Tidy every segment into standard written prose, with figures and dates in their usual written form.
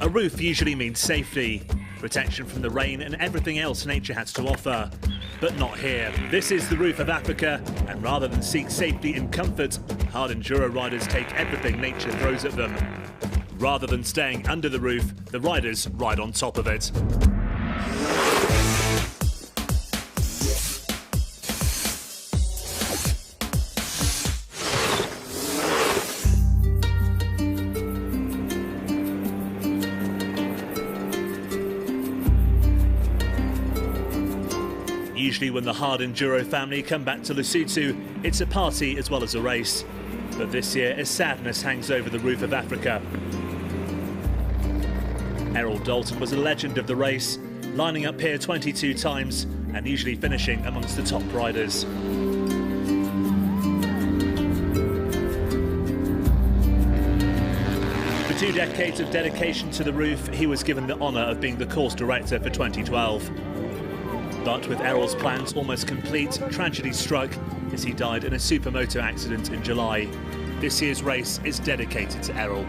A roof usually means safety, protection from the rain and everything else nature has to offer. But not here. This is the roof of Africa, and rather than seek safety and comfort, hard enduro riders take everything nature throws at them. Rather than staying under the roof, the riders ride on top of it. Usually when the hard enduro family come back to Lesotho, it's a party as well as a race. But this year, a sadness hangs over the roof of Africa. Errol Dalton was a legend of the race, lining up here 22 times and usually finishing amongst the top riders. For 2 decades of dedication to the roof, he was given the honour of being the course director for 2012. But with Errol's plans almost complete, tragedy struck as he died in a supermoto accident in July. This year's race is dedicated to Errol.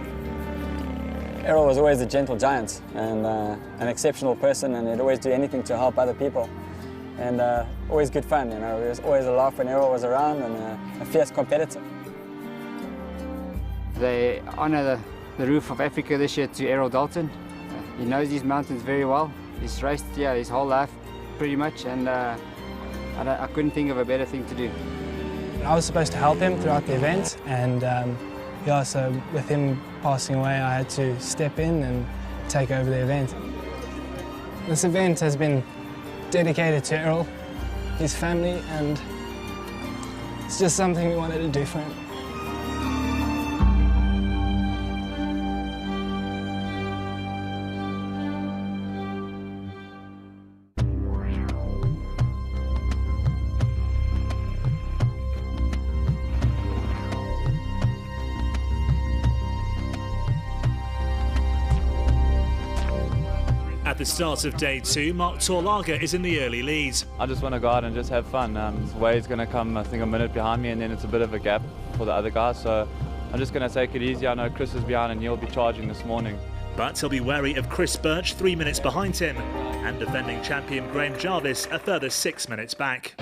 Errol was always a gentle giant and an exceptional person, and he'd always do anything to help other people. And always good fun, you know. There was always a laugh when Errol was around, and a fierce competitor. They honour the roof of Africa this year to Errol Dalton. He knows these mountains very well. He's raced here his whole life, pretty much, and I couldn't think of a better thing to do. I was supposed to help him throughout the event, and yeah, so with him passing away, I had to step in and take over the event. This event has been dedicated to Errol, his family, and it's just something we wanted to do for him. At the start of day 2, Mark Torlager is in the early lead. I just want to go out and just have fun. Wade's going to come, I think, a minute behind me, and then it's a bit of a gap for the other guys. So I'm just going to take it easy. I know Chris is behind and he'll be charging this morning. But he'll be wary of Chris Birch 3 minutes behind him, and defending champion Graham Jarvis a further 6 minutes back.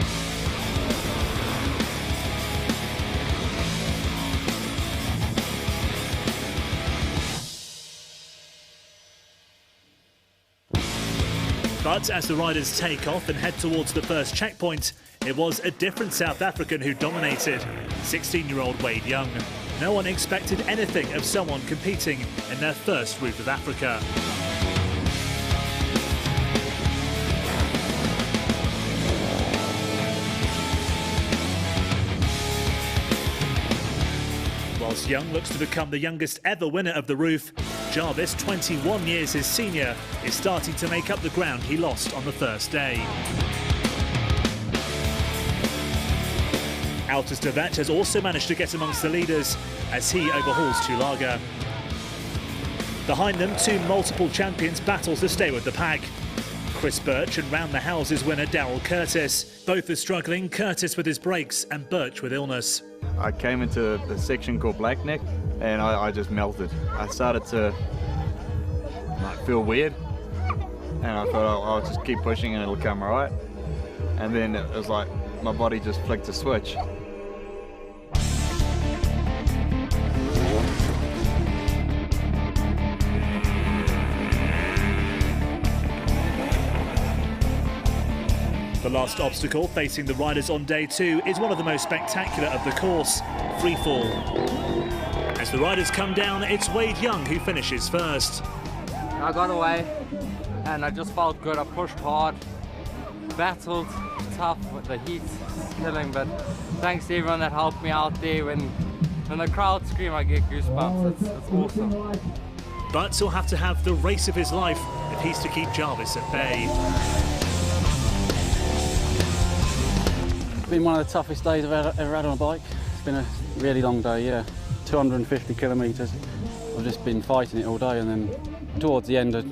But as the riders take off and head towards the first checkpoint, it was a different South African who dominated, 16-year-old Wade Young. No one expected anything of someone competing in their first Roof of Africa. Whilst Young looks to become the youngest ever winner of the Roof, Jarvis, 21 years his senior, is starting to make up the ground he lost on the first day. Altus de Vet has also managed to get amongst the leaders as he overhauls Torlager. Behind them, 2 multiple champions battle to stay with the pack. Chris Birch and Round the Houses winner Daryl Curtis. Both are struggling, Curtis with his brakes and Birch with illness. I came into the section called Blackneck and I just melted. I started to feel weird, and I thought I'll just keep pushing and it'll come right. And then it was like my body just flicked a switch. The last obstacle facing the riders on day 2 is one of the most spectacular of the course, free fall. As the riders come down, it's Wade Young who finishes first. I got away and I just felt good. I pushed hard, battled tough with the heat killing, but thanks to everyone that helped me out there. When the crowd scream, I get goosebumps. It's awesome. But he'll have to have the race of his life if he's to keep Jarvis at bay. It's been one of the toughest days I've ever had on a bike. It's been a really long day, yeah. 250 kilometres. I've just been fighting it all day, and then towards the end I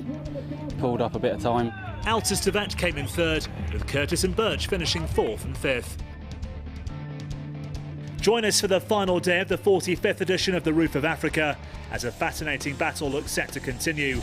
pulled up a bit of time. Altus de Vet came in 3rd, with Curtis and Birch finishing 4th and 5th. Join us for the final day of the 45th edition of the Roof of Africa as a fascinating battle looks set to continue.